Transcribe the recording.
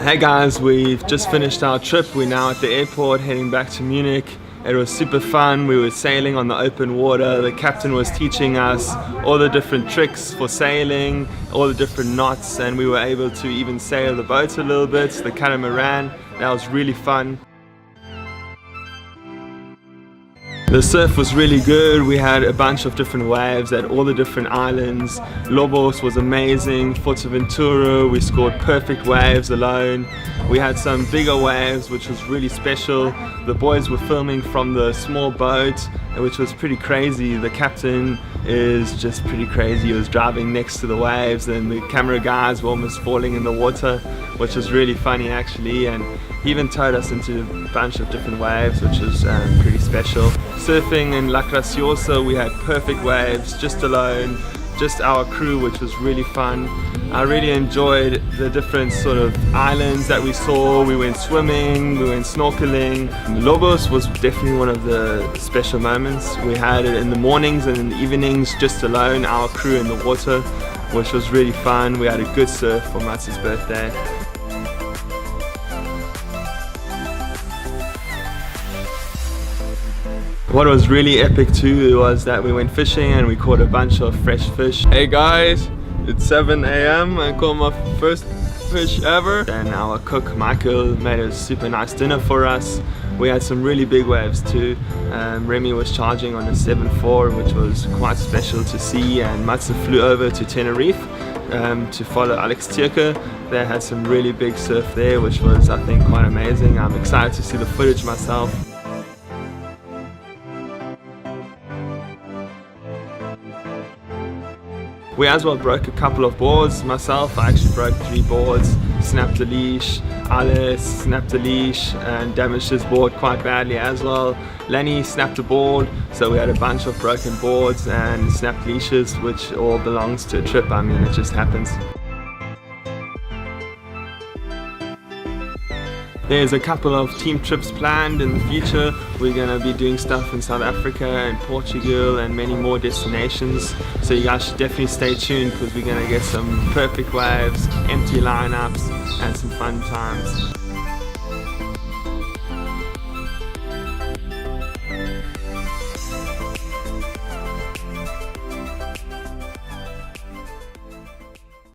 Hey guys, we've just finished our trip. We're now at the airport heading back to Munich. It was super fun. We were sailing on the open water. The captain was teaching us all the different tricks for sailing, all the different knots, and we were able to even sail the boat a little bit, the catamaran. That was really fun. The surf was really good. We had a bunch of different waves at all the different islands. Lobos was amazing. Fuerteventura, we scored perfect waves alone. We had some bigger waves, which was really special. The boys were filming from the small boat, which was pretty crazy. The captain is just pretty crazy. He was driving next to the waves and the camera guys were almost falling in the water, which was really funny actually. And he even towed us into a bunch of different waves, which was pretty special. Surfing in La Graciosa, we had perfect waves, just alone, just our crew, which was really fun. I really enjoyed the different sort of islands that we saw. We went swimming, we went snorkeling. Lobos was definitely one of the special moments. We had it in the mornings and in the evenings, just alone, our crew in the water, which was really fun. We had a good surf for Matze's birthday. What was really epic too was that we went fishing and we caught a bunch of fresh fish. Hey guys, it's 7 a.m. I caught my first fish ever. And our cook Michael made a super nice dinner for us. We had some really big waves too. Remy was charging on a 7.4, which was quite special to see, and Matze flew over to Tenerife to follow Alex Tierke. They had some really big surf there, which was, I think, quite amazing. I'm excited to see the footage myself. We as well broke a couple of boards. Myself, I actually broke 3 boards, snapped a leash. Alice snapped a leash and damaged his board quite badly as well. Lenny snapped a board, so we had a bunch of broken boards and snapped leashes, which all belongs to a trip. I mean, it just happens. There's a couple of team trips planned in the future. We're going to be doing stuff in South Africa and Portugal and many more destinations. So you guys should definitely stay tuned, because we're going to get some perfect waves, empty lineups and some fun times.